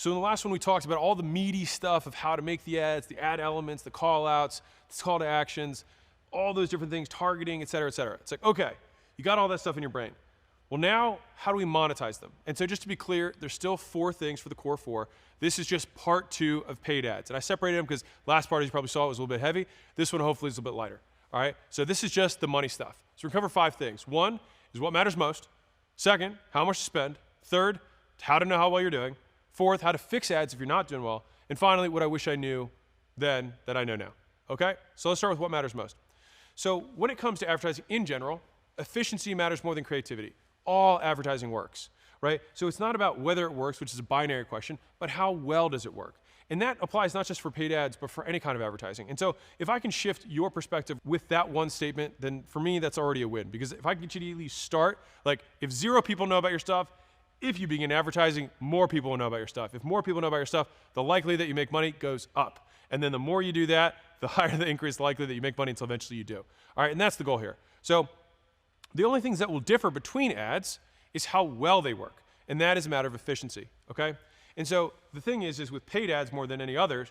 So in the last one, we talked about all the meaty stuff of how to make the ads, the ad elements, the call outs, the call to actions, all those different things, targeting, et cetera, et cetera. It's like, okay, you got all that stuff in your brain. Well, now, how do we monetize them? And so just to be clear, there's still 4 things for the core 4. This is just part 2 of paid ads. And I separated them because last part, as you probably saw, was a little bit heavy. This one, hopefully, is a bit lighter. All right? So this is just the money stuff. So we cover 5 things. 1 is what matters most. 2nd, how much to spend. 3rd, how to know how well you're doing. 4th, how to fix ads if you're not doing well. And finally, what I wish I knew then that I know now. Okay? So let's start with what matters most. So when it comes to advertising in general, efficiency matters more than creativity. All advertising works, right? So it's not about whether it works, which is a binary question, but how well does it work? And that applies not just for paid ads, but for any kind of advertising. And so if I can shift your perspective with that one statement, then for me, that's already a win. Because if I can get you to at least start, like if 0 people know about your stuff, if you begin advertising, more people will know about your stuff. If more people know about your stuff, the likelihood that you make money goes up. And then the more you do that, the higher the increase likely that you make money until eventually you do. All right, and that's the goal here. So the only things that will differ between ads is how well they work, and that is a matter of efficiency, okay? And so the thing is with paid ads more than any others,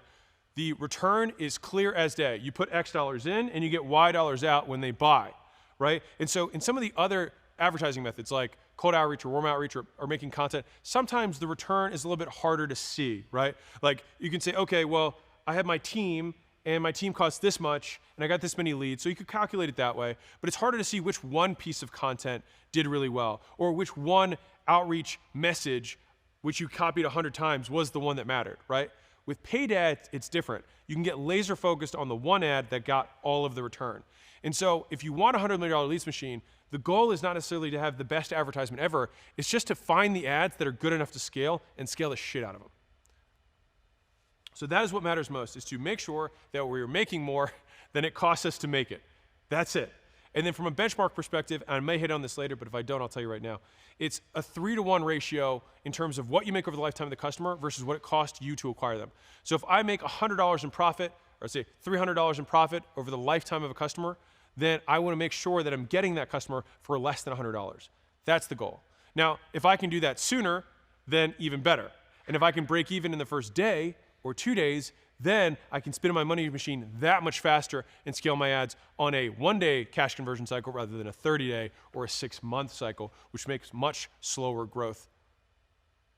the return is clear as day. You put X dollars in, and you get Y dollars out when they buy, right? And so in some of the other advertising methods like cold outreach or warm outreach or making content, sometimes the return is a little bit harder to see, right? Like you can say, okay, well, I have my team, and my team costs this much, and I got this many leads. So you could calculate it that way, but it's harder to see which one piece of content did really well, or which one outreach message, which you copied 100 times, was the one that mattered, right? With paid ads, it's different. You can get laser focused on the one ad that got all of the return. And so if you want a $100 million leads machine, the goal is not necessarily to have the best advertisement ever. It's just to find the ads that are good enough to scale and scale the shit out of them. So that is what matters most, is to make sure that we're making more than it costs us to make it. That's it. And then from a benchmark perspective, and I may hit on this later, but if I don't, I'll tell you right now, it's a 3-to-1 ratio in terms of what you make over the lifetime of the customer versus what it costs you to acquire them. So if I make $100 in profit, or say $300 in profit over the lifetime of a customer, then I want to make sure that I'm getting that customer for less than $100. That's the goal. Now, if I can do that sooner, then even better. And if I can break even in the first day, or 2 days, then I can spin my money machine that much faster and scale my ads on a 1-day cash conversion cycle rather than a 30-day or a 6-month cycle, which makes much slower growth,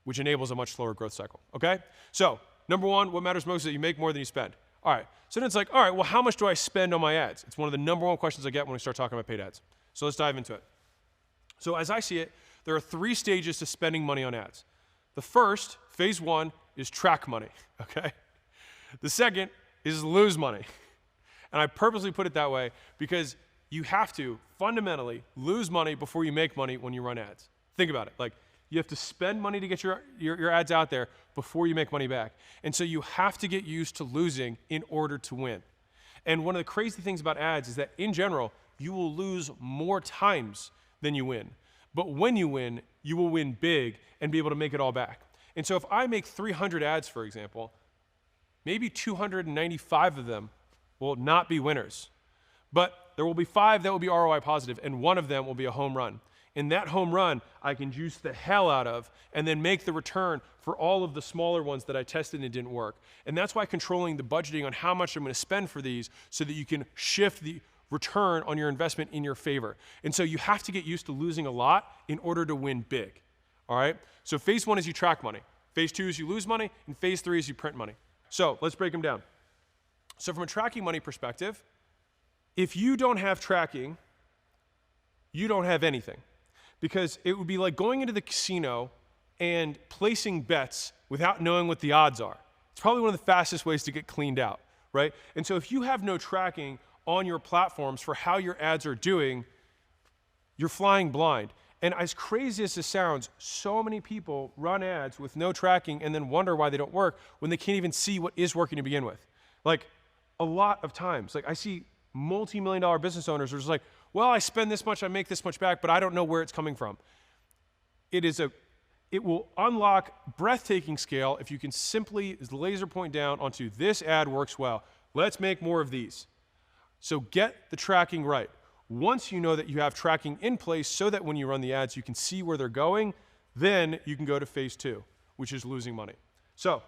which enables a much slower growth cycle, okay? So, number 1, what matters most is that you make more than you spend. All right, so then it's like, all right, well, how much do I spend on my ads? It's one of the number 1 questions I get when we start talking about paid ads. So let's dive into it. So as I see it, there are 3 stages to spending money on ads. The first, phase 1, is track money, okay? The second is lose money. And I purposely put it that way because you have to fundamentally lose money before you make money when you run ads. Think about it. Like, you have to spend money to get your ads out there before you make money back. And so you have to get used to losing in order to win. And one of the crazy things about ads is that in general, you will lose more times than you win. But when you win, you will win big and be able to make it all back. And so if I make 300 ads, for example, maybe 295 of them will not be winners. But there will be 5 that will be ROI positive, and 1 of them will be a home run. And that home run, I can juice the hell out of and then make the return for all of the smaller ones that I tested and it didn't work. And that's why controlling the budgeting on how much I'm going to spend for these so that you can shift the return on your investment in your favor. And so you have to get used to losing a lot in order to win big. All right? So phase 1 is you track money. Phase 2 is you lose money. And phase 3 is you print money. So let's break them down. So from a tracking money perspective, if you don't have tracking, you don't have anything. Because it would be like going into the casino and placing bets without knowing what the odds are. It's probably one of the fastest ways to get cleaned out, right? And so if you have no tracking on your platforms for how your ads are doing, you're flying blind. And as crazy as this sounds, so many people run ads with no tracking and then wonder why they don't work when they can't even see what is working to begin with. Like, a lot of times, like I see multi-million-dollar business owners who are just like, well, I spend this much, I make this much back, but I don't know where it's coming from. It will unlock breathtaking scale if you can simply laser point down onto this ad works well. Let's make more of these. So get the tracking right. Once you know that you have tracking in place so that when you run the ads, you can see where they're going, then you can go to phase 2, which is losing money. So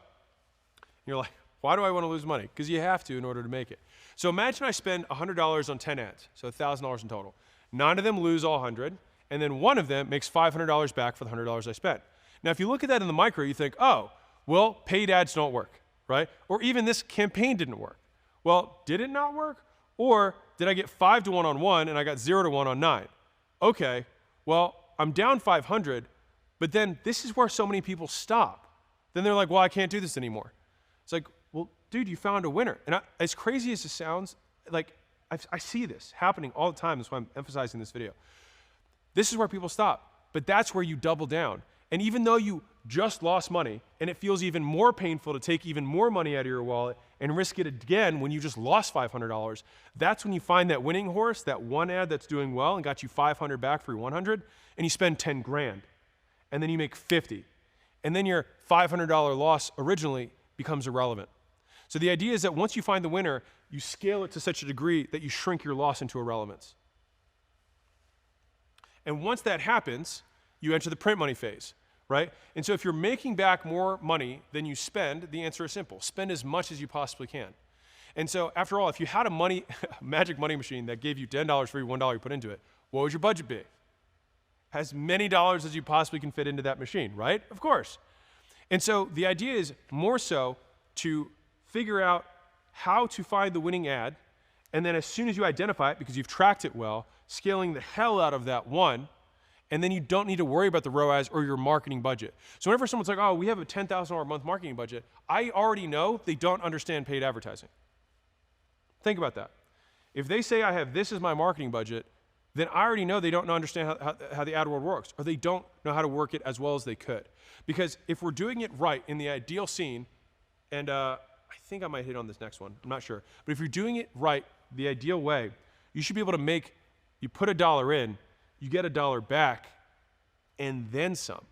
you're like, why do I want to lose money? Because you have to in order to make it. So imagine I spend $100 on 10 ads, so $1,000 in total. 9 of them lose all 100, and then 1 of them makes $500 back for the $100 I spent. Now, if you look at that in the micro, you think, oh, well, paid ads don't work, right? Or even this campaign didn't work. Well, did it not work? Or did I get 5 to 1 on 1 and I got 0 to 1 on 9? Okay, well, I'm down 500, but then this is where so many people stop. Then they're like, well, I can't do this anymore. It's like, well, dude, you found a winner. And as crazy as it sounds, like I see this happening all the time. That's why I'm emphasizing this video. This is where people stop, but that's where you double down. And even though you just lost money, and it feels even more painful to take even more money out of your wallet and risk it again when you just lost $500, that's when you find that winning horse, that one ad that's doing well and got you 500 back for your 100, and you spend 10 grand, and then you make 50. And then your $500 loss originally becomes irrelevant. So the idea is that once you find the winner, you scale it to such a degree that you shrink your loss into irrelevance. And once that happens, you enter the print money phase, right? And so if you're making back more money than you spend, the answer is simple. Spend as much as you possibly can. And so after all, if you had a magic money machine that gave you $10 for every $1 you put into it, what would your budget be? As many dollars as you possibly can fit into that machine, right? Of course. And so the idea is more so to figure out how to find the winning ad, and then as soon as you identify it, because you've tracked it well, scaling the hell out of that one, and then you don't need to worry about the ROAS or your marketing budget. So whenever someone's like, oh, we have a $10,000 a month marketing budget, I already know they don't understand paid advertising. Think about that. If they say I have this as my marketing budget, then I already know they don't understand how the ad world works, or they don't know how to work it as well as they could. Because if we're doing it right in the ideal scene, and I think I might hit on this next one, I'm not sure, but if you're doing it right the ideal way, you should be able to you put $1 in, you get $1 back, and then some.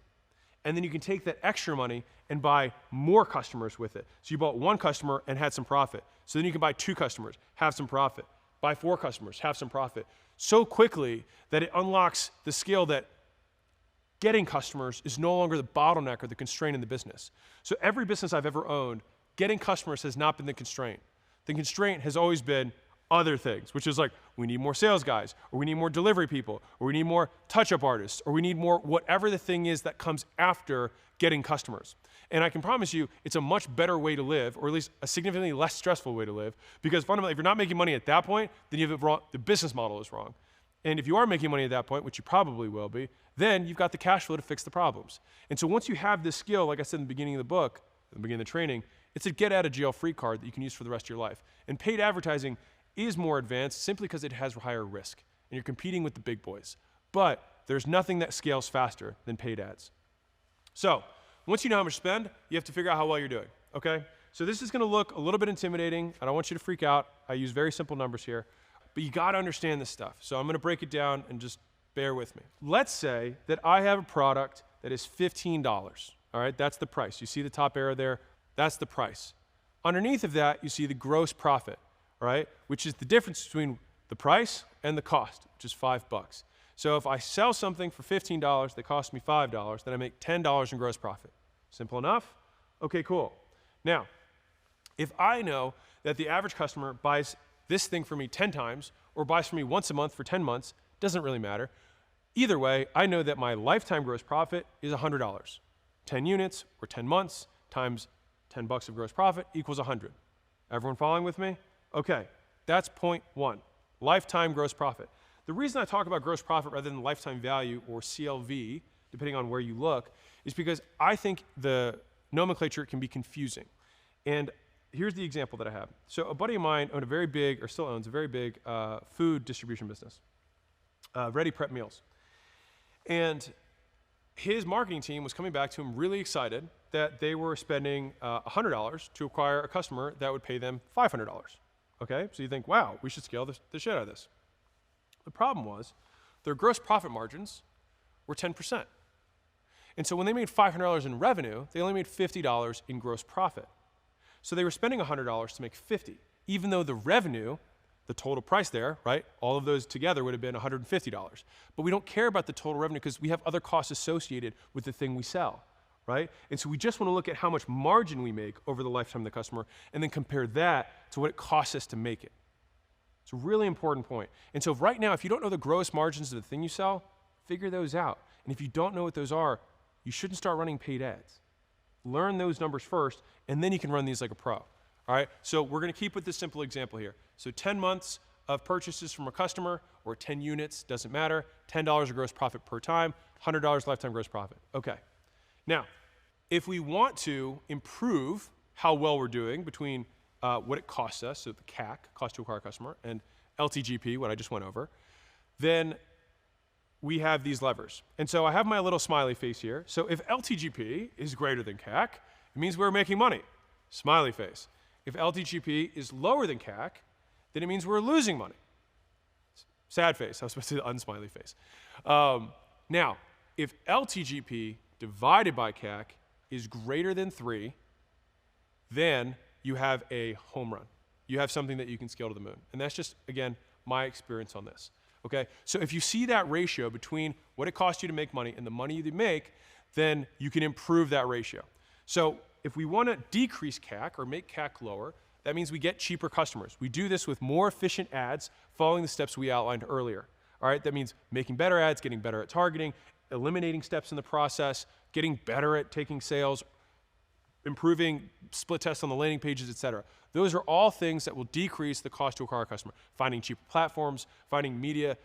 And then you can take that extra money and buy more customers with it. So you bought 1 customer and had some profit. So then you can buy 2 customers, have some profit. Buy 4 customers, have some profit. So quickly that it unlocks the skill that getting customers is no longer the bottleneck or the constraint in the business. So every business I've ever owned, getting customers has not been the constraint. The constraint has always been other things, which is like, we need more sales guys, or we need more delivery people, or we need more touch-up artists, or we need more whatever the thing is that comes after getting customers. And I can promise you, it's a much better way to live, or at least a significantly less stressful way to live, because fundamentally, if you're not making money at that point, then you have it wrong, the business model is wrong. And if you are making money at that point, which you probably will be, then you've got the cash flow to fix the problems. And so once you have this skill, like I said in the beginning of the book, at the beginning of the training, it's a get out of jail free card that you can use for the rest of your life. And paid advertising is more advanced simply because it has higher risk, and you're competing with the big boys. But there's nothing that scales faster than paid ads. So once you know how much to spend, you have to figure out how well you're doing, okay? So this is gonna look a little bit intimidating. I don't want you to freak out. I use very simple numbers here, but you gotta understand this stuff. So I'm gonna break it down and just bear with me. Let's say that I have a product that is $15, all right? That's the price. You see the top arrow there? That's the price. Underneath of that, you see the gross profit, all right? Which is the difference between the price and the cost, which is $5. So if I sell something for $15 that costs me $5, then I make $10 in gross profit. Simple enough? Okay, cool. Now, if I know that the average customer buys this thing for me 10 times or buys for me once a month for 10 months, doesn't really matter. Either way, I know that my lifetime gross profit is $100. 10 units or 10 months times $10 of gross profit equals 100. Everyone following with me? Okay, that's point 1, lifetime gross profit. The reason I talk about gross profit rather than lifetime value or CLV, depending on where you look, is because I think the nomenclature can be confusing. And here's the example that I have. So a buddy of mine owned a very big, or still owns a very big food distribution business, ready prep meals. And his marketing team was coming back to him really excited that they were spending $100 to acquire a customer that would pay them $500. Okay, so you think, wow, we should scale the shit out of this. The problem was their gross profit margins were 10%. And so when they made $500 in revenue, they only made $50 in gross profit. So they were spending $100 to make $50, even though the revenue, the total price there, right, all of those together would have been $150. But we don't care about the total revenue because we have other costs associated with the thing we sell, right? And so we just want to look at how much margin we make over the lifetime of the customer and then compare that to what it costs us to make it. It's a really important point. And so right now, if you don't know the gross margins of the thing you sell, figure those out. And if you don't know what those are, you shouldn't start running paid ads. Learn those numbers first, and then you can run these like a pro. All right, so we're going to keep with this simple example here. So 10 months of purchases from a customer, or 10 units, doesn't matter, $10 of gross profit per time, $100 lifetime gross profit. Okay. Now, if we want to improve how well we're doing between what it costs us, so the CAC, cost to acquire customer, and LTGP, what I just went over, then we have these levers. And so I have my little smiley face here. So if LTGP is greater than CAC, it means we're making money. Smiley face. If LTGP is lower than CAC, then it means we're losing money. Sad face. I was supposed to say unsmiley face. Now, if LTGP divided by CAC is greater than 3, then you have a home run. You have something that you can scale to the moon. And that's just, again, my experience on this. Okay? So if you see that ratio between what it costs you to make money and the money you make, then you can improve that ratio. So if we want to decrease CAC or make CAC lower, that means we get cheaper customers. We do this with more efficient ads following the steps we outlined earlier. All right? That means making better ads, getting better at targeting, eliminating steps in the process, getting better at taking sales, improving split tests on the landing pages, et cetera. Those are all things that will decrease the cost to acquire a customer. Finding cheaper platforms, finding media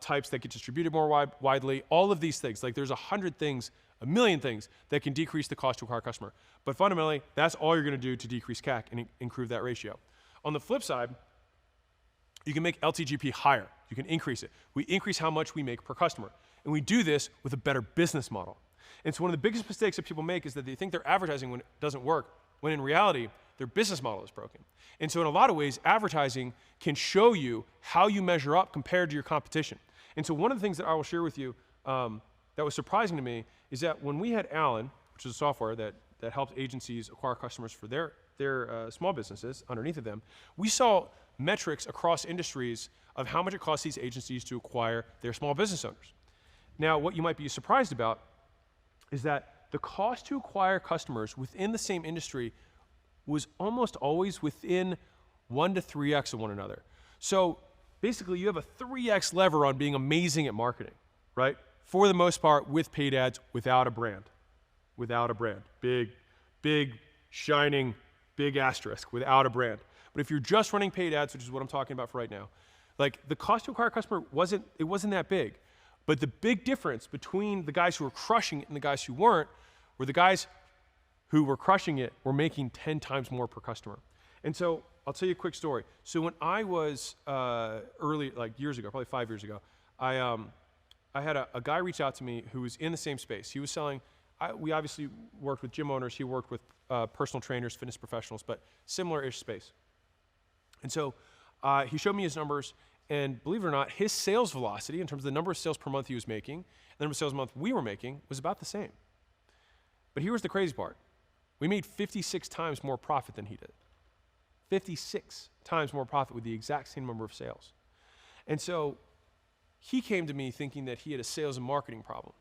types that get distributed more widely, all of these things. Like there's 100 things, a million things that can decrease the cost to acquire a customer. But fundamentally, that's all you're gonna do to decrease CAC and improve that ratio. On the flip side, you can make LTGP higher. You can increase it. We increase how much we make per customer. And we do this with a better business model. And so one of the biggest mistakes that people make is that they think they're advertising when it doesn't work, when in reality, their business model is broken. And so in a lot of ways, advertising can show you how you measure up compared to your competition. And so one of the things that I will share with you that was surprising to me is that when we had Alan, which is a software that helps agencies acquire customers for their small businesses underneath of them, we saw metrics across industries of how much it costs these agencies to acquire their small business owners. Now, what you might be surprised about is that the cost to acquire customers within the same industry was almost always within 1 to 3x of one another. So basically, you have a 3x lever on being amazing at marketing, right? For the most part, with paid ads, without a brand. Without a brand. Big, shining, big asterisk, without a brand. But if you're just running paid ads, which is what I'm talking about for right now, like the cost to acquire a customer wasn't that big. But the big difference between the guys who were crushing it and the guys who weren't were the guys who were crushing it were making 10 times more per customer. And so I'll tell you a quick story. So when I was early, like years ago, probably 5 years ago, I had a guy reach out to me who was in the same space. He was selling, we obviously worked with gym owners. He worked with personal trainers, fitness professionals, but similar-ish space. And so he showed me his numbers. And believe it or not, his sales velocity in terms of the number of sales per month he was making, the number of sales a month we were making was about the same. But here was the crazy part. We made 56 times more profit than he did. 56 times more profit with the exact same number of sales. And so he came to me thinking that he had a sales and marketing problem.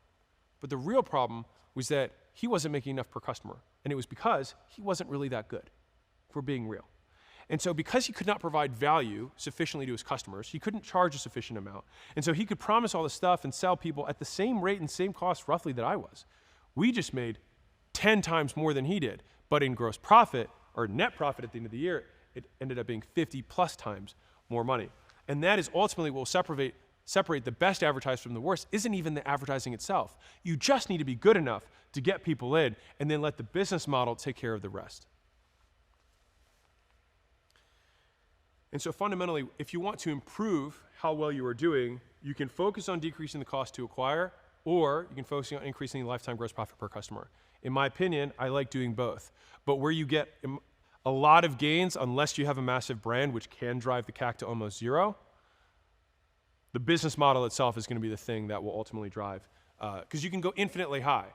But the real problem was that he wasn't making enough per customer. And it was because he wasn't really that good, if we're being real. And so because he could not provide value sufficiently to his customers, he couldn't charge a sufficient amount. And so he could promise all this stuff and sell people at the same rate and same cost roughly that I was. We just made 10 times more than he did. But in gross profit or net profit at the end of the year, it ended up being 50 plus times more money. And that is ultimately what will separate the best advertised from the worst isn't even the advertising itself. You just need to be good enough to get people in and then let the business model take care of the rest. And so fundamentally, if you want to improve how well you are doing, you can focus on decreasing the cost to acquire, or you can focus on increasing the lifetime gross profit per customer. In my opinion, I like doing both. But where you get a lot of gains, unless you have a massive brand, which can drive the CAC to almost zero, the business model itself is going to be the thing that will ultimately drive, because you can go infinitely high.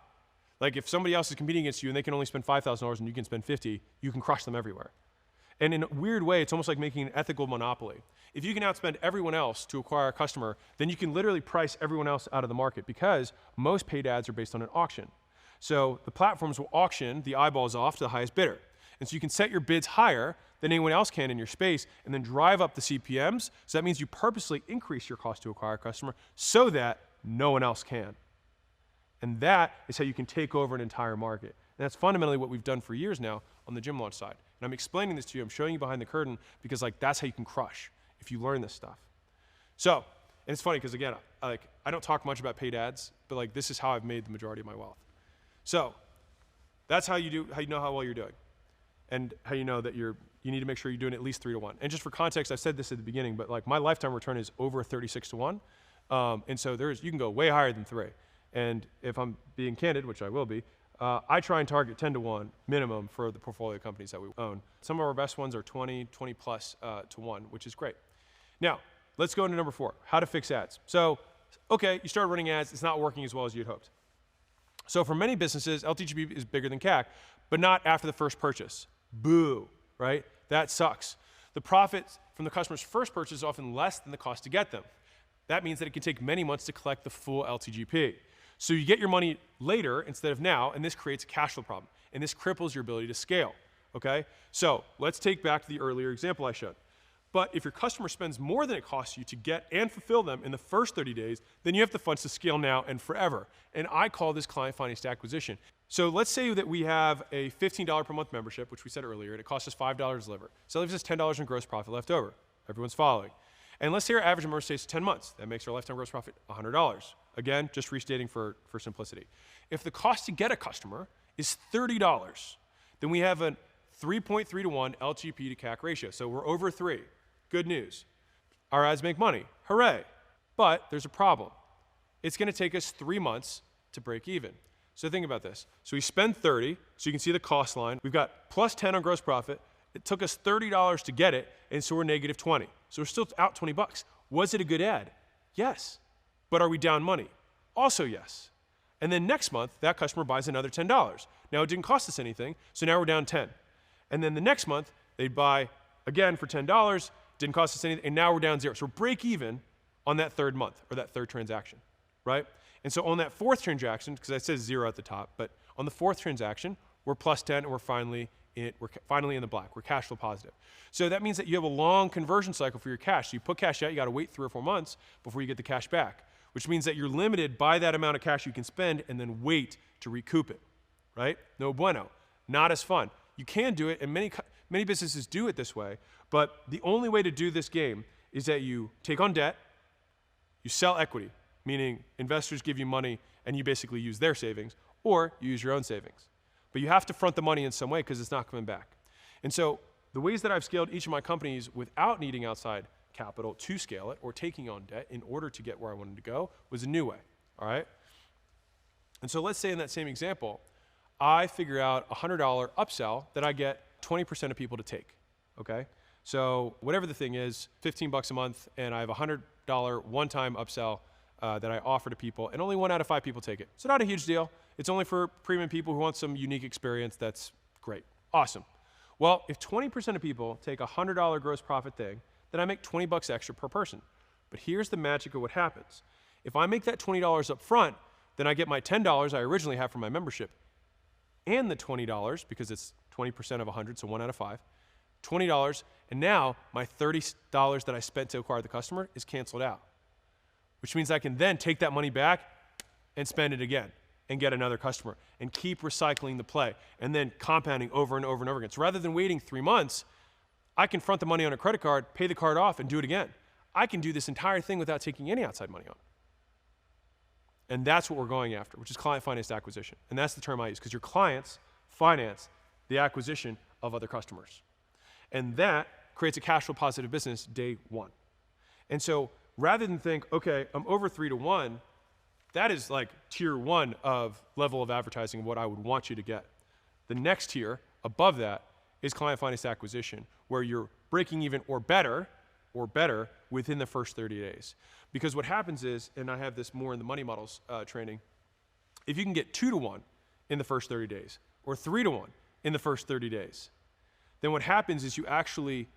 Like if somebody else is competing against you and they can only spend $5,000 and you can spend 50, you can crush them everywhere. And in a weird way, it's almost like making an ethical monopoly. If you can outspend everyone else to acquire a customer, then you can literally price everyone else out of the market because most paid ads are based on an auction. So the platforms will auction the eyeballs off to the highest bidder. And so you can set your bids higher than anyone else can in your space and then drive up the CPMs. So that means you purposely increase your cost to acquire a customer so that no one else can. And that is how you can take over an entire market. And that's fundamentally what we've done for years now on the gym launch side. And I'm explaining this to you, I'm showing you behind the curtain because like that's how you can crush if you learn this stuff. So, and it's funny because again, I don't talk much about paid ads, but like this is how I've made the majority of my wealth. So that's how you know how well you're doing. And how you know that you need to make sure you're doing at least 3 to 1. And just for context, I said this at the beginning, but like my lifetime return is over 36 to 1. And so you can go way higher than 3. And if I'm being candid, which I will be, I try and target 10 to 1 minimum for the portfolio companies that we own. Some of our best ones are 20 plus to 1, which is great. Now, let's go into number 4, how to fix ads. So, okay, you start running ads, it's not working as well as you'd hoped. So for many businesses, LTGP is bigger than CAC, but not after the first purchase. Boo, right? That sucks. The profit from the customer's first purchase is often less than the cost to get them. That means that it can take many months to collect the full LTGP. So you get your money later instead of now, and this creates a cash flow problem. And this cripples your ability to scale, okay? So let's take back to the earlier example I showed. But if your customer spends more than it costs you to get and fulfill them in the first 30 days, then you have the funds to scale now and forever. And I call this client financed acquisition. So let's say that we have a $15 per month membership, which we said earlier, and it costs us $5 to deliver. So that leaves us $10 in gross profit left over. Everyone's following. And let's say our average member stays 10 months. That makes our lifetime gross profit $100. Again, just restating for simplicity. If the cost to get a customer is $30, then we have a 3.3 to 1 LTV to CAC ratio. So we're over 3. Good news. Our ads make money. Hooray. But there's a problem. It's going to take us 3 months to break even. So think about this. So we spend 30, so you can see the cost line. We've got plus 10 on gross profit. It took us $30 to get it, and so we're negative 20. So we're still out 20 bucks. Was it a good ad? Yes. But are we down money? Also yes. And then next month, that customer buys another $10. Now it didn't cost us anything, so now we're down 10. And then the next month, they buy again for $10, didn't cost us anything, and now we're down 0. So we're break even on that third month, or that third transaction, right? And so on that fourth transaction, because I said 0 at the top, but on the fourth transaction, we're plus 10 and we're finally in the black. We're cash flow positive. So that means that you have a long conversion cycle for your cash. So you put cash out, you got to wait 3 or 4 months before you get the cash back, which means that you're limited by that amount of cash you can spend and then wait to recoup it, right? No bueno. Not as fun. You can do it, and many businesses do it this way, but the only way to do this game is that you take on debt, you sell equity, meaning investors give you money and you basically use their savings, or you use your own savings. But you have to front the money in some way because it's not coming back. And so the ways that I've scaled each of my companies without needing outside capital to scale it or taking on debt in order to get where I wanted to go was a new way, all right? And so let's say in that same example, I figure out a $100 upsell that I get 20% of people to take, okay? So whatever the thing is, 15 bucks a month, and I have a $100 one-time upsell that I offer to people, and only 1 out of 5 people take it. So not a huge deal. It's only for premium people who want some unique experience. That's great. Awesome. Well, if 20% of people take a $100 gross profit thing, then I make 20 bucks extra per person. But here's the magic of what happens. If I make that $20 up front, then I get my $10 I originally have for my membership and the $20, because it's 20% of 100, so 1 out of 5, $20, and now my $30 that I spent to acquire the customer is canceled out, which means I can then take that money back and spend it again and get another customer and keep recycling the play and then compounding over and over and over again. So rather than waiting 3 months, I can front the money on a credit card, pay the card off, and do it again. I can do this entire thing without taking any outside money on. And that's what we're going after, which is client financed acquisition. And that's the term I use, because your clients finance the acquisition of other customers. And that creates a cash flow positive business day 1. And so rather than think, okay, I'm over 3 to 1, that is like tier 1 of level of advertising of what I would want you to get. The next tier above that is client financed acquisition, where you're breaking even or better within the first 30 days. Because what happens is, and I have this more in the money models training, if you can get 2 to 1 in the first 30 days, or 3 to 1 in the first 30 days, then what happens is you actually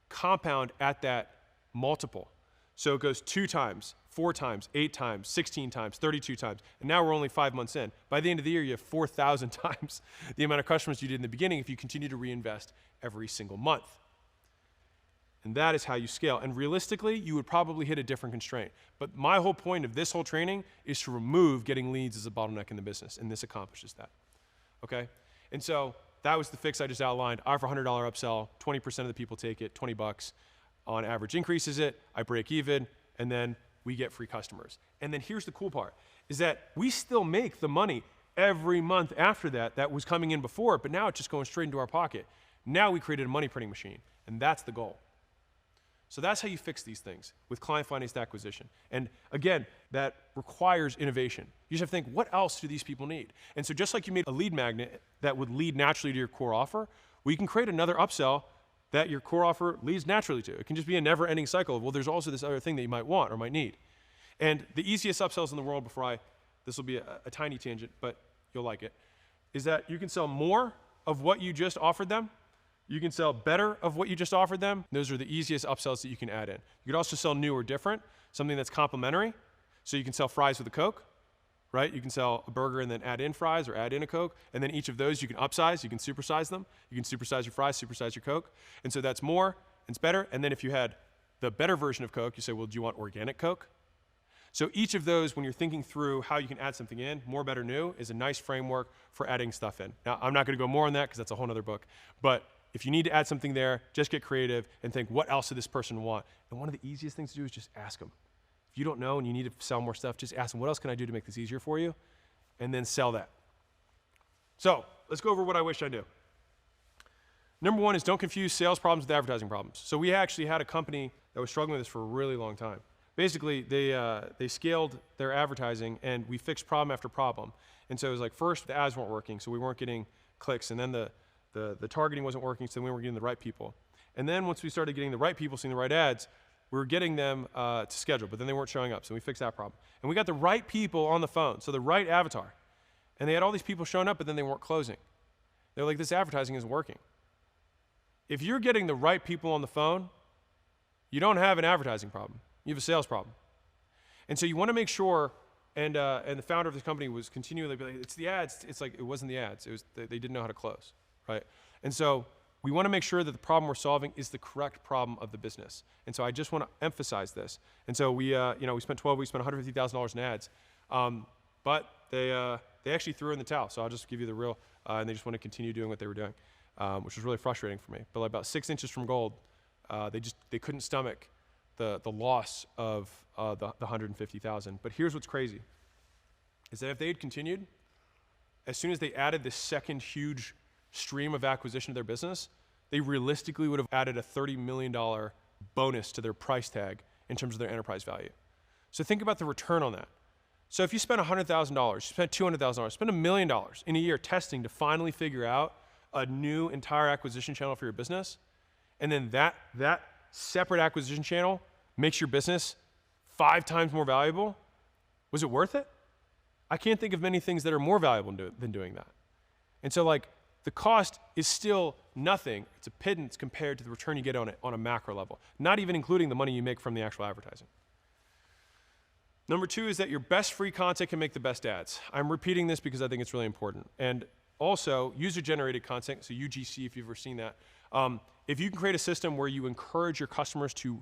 compound at that multiple. So it goes 2 times, 4 times, 8 times, 16 times, 32 times, and now we're only 5 months in. By the end of the year, you have 4,000 times the amount of customers you did in the beginning if you continue to reinvest every single month. And that is how you scale. And realistically, you would probably hit a different constraint. But my whole point of this whole training is to remove getting leads as a bottleneck in the business, and this accomplishes that, okay? And so that was the fix I just outlined. I offer $100 upsell, 20% of the people take it, 20 bucks on average increases it, I break even, and then we get free customers. And then here's the cool part, is that we still make the money every month after that was coming in before, but now it's just going straight into our pocket. Now we created a money printing machine, and that's the goal. So that's how you fix these things with client-financed acquisition. And again, that requires innovation. You just have to think, what else do these people need? And so just like you made a lead magnet that would lead naturally to your core offer, well, you can create another upsell that your core offer leads naturally to. It can just be a never-ending cycle of, well, there's also this other thing that you might want or might need. And the easiest upsells in the world, this will be a tiny tangent, but you'll like it, is that you can sell more of what you just offered them. You can sell better of what you just offered them. Those are the easiest upsells that you can add in. You could also sell new or different, something that's complementary. So you can sell fries with a Coke, right? You can sell a burger and then add in fries or add in a Coke. And then each of those you can upsize, you can supersize them. You can supersize your fries, supersize your Coke. And so that's more, and it's better. And then if you had the better version of Coke, you say, well, do you want organic Coke? So each of those, when you're thinking through how you can add something in, more, better, new, is a nice framework for adding stuff in. Now, I'm not gonna go more on that because that's a whole other book, but if you need to add something there, just get creative and think, what else did this person want? And one of the easiest things to do is just ask them. If you don't know and you need to sell more stuff, just ask them, what else can I do to make this easier for you? And then sell that. So let's go over what I wish I knew. Number one is don't confuse sales problems with advertising problems. So we actually had a company that was struggling with this for a really long time. Basically, they scaled their advertising and we fixed problem after problem. And so it was like, first the ads weren't working, so we weren't getting clicks, and then the targeting wasn't working, so we weren't getting the right people. And then once we started getting the right people, seeing the right ads, we were getting them to schedule, but then they weren't showing up, so we fixed that problem. And we got the right people on the phone, so the right avatar. And they had all these people showing up, but then they weren't closing. They're like, this advertising isn't working. If you're getting the right people on the phone, you don't have an advertising problem. You have a sales problem. And so you want to make sure, and the founder of this company was continually like, it's the ads. It's like, it wasn't the ads. It was, they didn't know how to close, right? And so we want to make sure that the problem we're solving is the correct problem of the business. And so I just want to emphasize this. And so we spent 12 weeks, spent $150,000 in ads, but they actually threw in the towel. So I'll just give you the real, and they just want to continue doing what they were doing, which was really frustrating for me. But like about 6 inches from gold, they couldn't stomach the loss of the 150,000. But here's what's crazy, is that if they had continued, as soon as they added this second huge stream of acquisition to their business, they realistically would have added a $30 million bonus to their price tag in terms of their enterprise value. So think about the return on that. So if you spend $100,000, you spend $200,000, spend $1 million in a year testing to finally figure out a new entire acquisition channel for your business, and then that separate acquisition channel makes your business 5 times more valuable, was it worth it? I can't think of many things that are more valuable than doing that. And so like, the cost is still nothing. It's a pittance compared to the return you get on it on a macro level, not even including the money you make from the actual advertising. Number 2 is that your best free content can make the best ads. I'm repeating this because I think it's really important. And also, user-generated content, so UGC, if you've ever seen that. If you can create a system where you encourage your customers to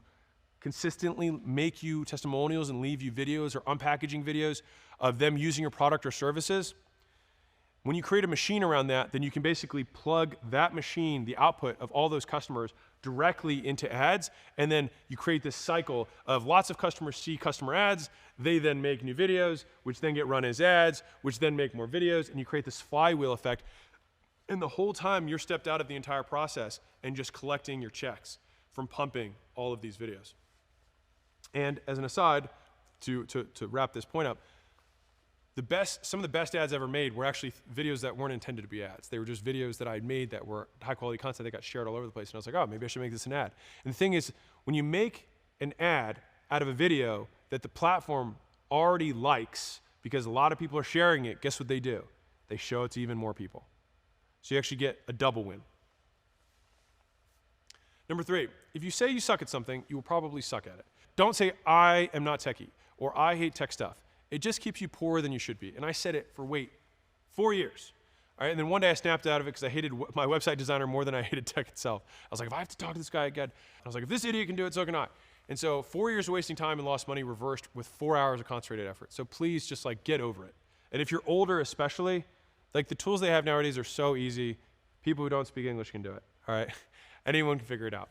consistently make you testimonials and leave you videos or unpackaging videos of them using your product or services, when you create a machine around that, then you can basically plug that machine, the output of all those customers, directly into ads, and then you create this cycle of lots of customers see customer ads, they then make new videos, which then get run as ads, which then make more videos, and you create this flywheel effect. And the whole time you're stepped out of the entire process and just collecting your checks from pumping all of these videos. And as an aside, to wrap this point up, some of the best ads ever made were actually videos that weren't intended to be ads. They were just videos that I'd made that were high quality content that got shared all over the place. And I was like, oh, maybe I should make this an ad. And the thing is, when you make an ad out of a video that the platform already likes, because a lot of people are sharing it, guess what they do? They show it to even more people. So you actually get a double win. Number 3, if you say you suck at something, you will probably suck at it. Don't say, I am not techie. or I hate tech stuff. It just keeps you poorer than you should be. And I said it for, 4 years. All right, and then one day I snapped out of it because I hated my website designer more than I hated tech itself. I was like, if I have to talk to this guy again, I was like, if this idiot can do it, so can I. And so 4 years of wasting time and lost money reversed with 4 hours of concentrated effort. So please just get over it. And if you're older especially, the tools they have nowadays are so easy. People who don't speak English can do it, all right? Anyone can figure it out.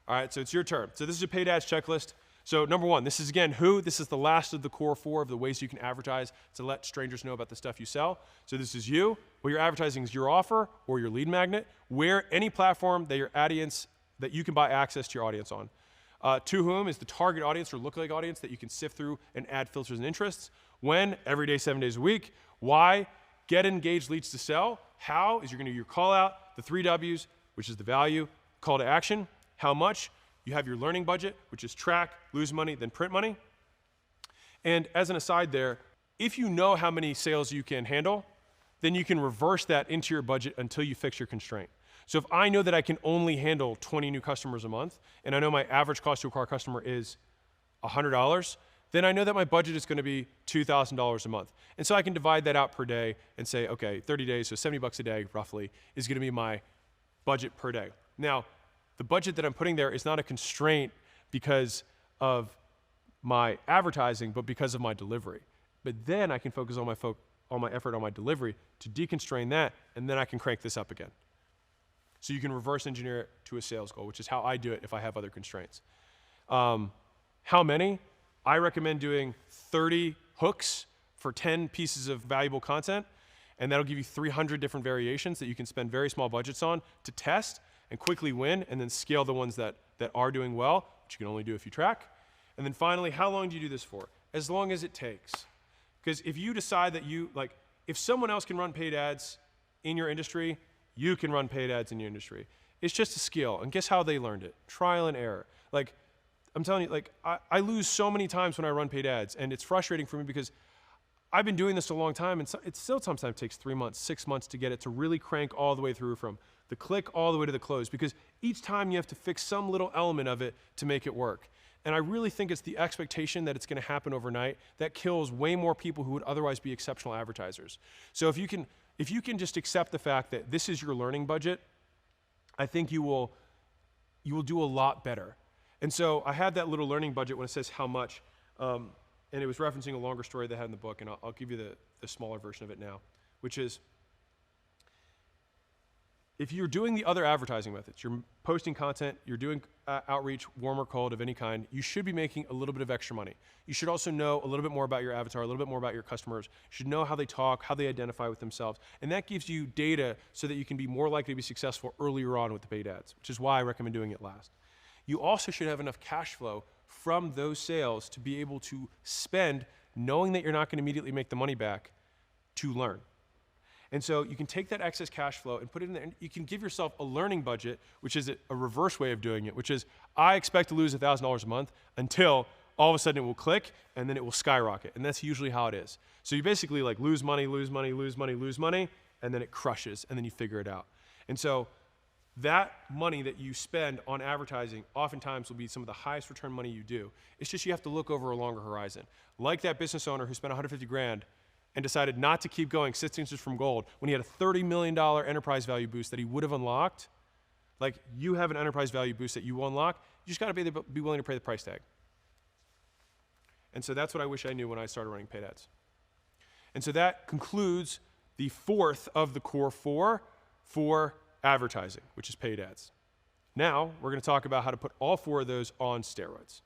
All right, so it's your turn. So this is a paid ads checklist. So number one, this is again who. This is the last of the core 4 of the ways you can advertise to let strangers know about the stuff you sell. So this is you. What you're advertising is your offer or your lead magnet. Where any platform that your audience, that you can buy access to your audience on. To whom is the target audience or lookalike audience that you can sift through and add filters and interests. When? Every day, 7 days a week. Why? Get engaged leads to sell. How? Is you're going to do your call out, the 3 W's, which is the value, call to action. How much? You have your learning budget, which is track, lose money, then print money. And as an aside there, if you know how many sales you can handle, then you can reverse that into your budget until you fix your constraint. So if I know that I can only handle 20 new customers a month, and I know my average cost to acquire a customer is $100, then I know that my budget is going to be $2,000 a month. And so I can divide that out per day and say, okay, 30 days, so $70 a day roughly is going to be my budget per day. Now, the budget that I'm putting there is not a constraint because of my advertising, but because of my delivery. But then I can focus all my effort on my delivery to deconstrain that, and then I can crank this up again. So you can reverse engineer it to a sales goal, which is how I do it if I have other constraints. How many? I recommend doing 30 hooks for 10 pieces of valuable content, and that'll give you 300 different variations that you can spend very small budgets on to test and quickly win, and then scale the ones that are doing well, which you can only do if you track. And then finally, how long do you do this for? As long as it takes. Because if you decide that if someone else can run paid ads in your industry, you can run paid ads in your industry. It's just a skill. And guess how they learned it? Trial and error. I'm telling you, I lose so many times when I run paid ads, and it's frustrating for me because I've been doing this a long time, and it still sometimes takes 3 months, 6 months to get it to really crank all the way through from the click all the way to the close, because each time you have to fix some little element of it to make it work. And I really think it's the expectation that it's going to happen overnight that kills way more people who would otherwise be exceptional advertisers. So if you can just accept the fact that this is your learning budget, I think you will do a lot better. And so I had that little learning budget when it says how much, and it was referencing a longer story they had in the book, and I'll give you the smaller version of it now, which is, if you're doing the other advertising methods, you're posting content, you're doing outreach, warm or cold of any kind, you should be making a little bit of extra money. You should also know a little bit more about your avatar, a little bit more about your customers. You should know how they talk, how they identify with themselves. And that gives you data so that you can be more likely to be successful earlier on with the paid ads, which is why I recommend doing it last. You also should have enough cash flow from those sales to be able to spend, knowing that you're not going to immediately make the money back, to learn. And so you can take that excess cash flow and put it in there, and you can give yourself a learning budget, which is a reverse way of doing it, which is I expect to lose $1,000 a month until all of a sudden it will click, and then it will skyrocket. And that's usually how it is. So you basically lose money, lose money, lose money, lose money, and then it crushes, and then you figure it out. And so that money that you spend on advertising oftentimes will be some of the highest return money you do. It's just you have to look over a longer horizon. Like that business owner who spent 150 grand and decided not to keep going 6 inches from gold when he had a $30 million enterprise value boost that he would have unlocked. You have an enterprise value boost that you will unlock. You just got to be willing to pay the price tag. And so that's what I wish I knew when I started running paid ads. And so that concludes the 4th of the core 4 for advertising, which is paid ads. Now we're going to talk about how to put all 4 of those on steroids.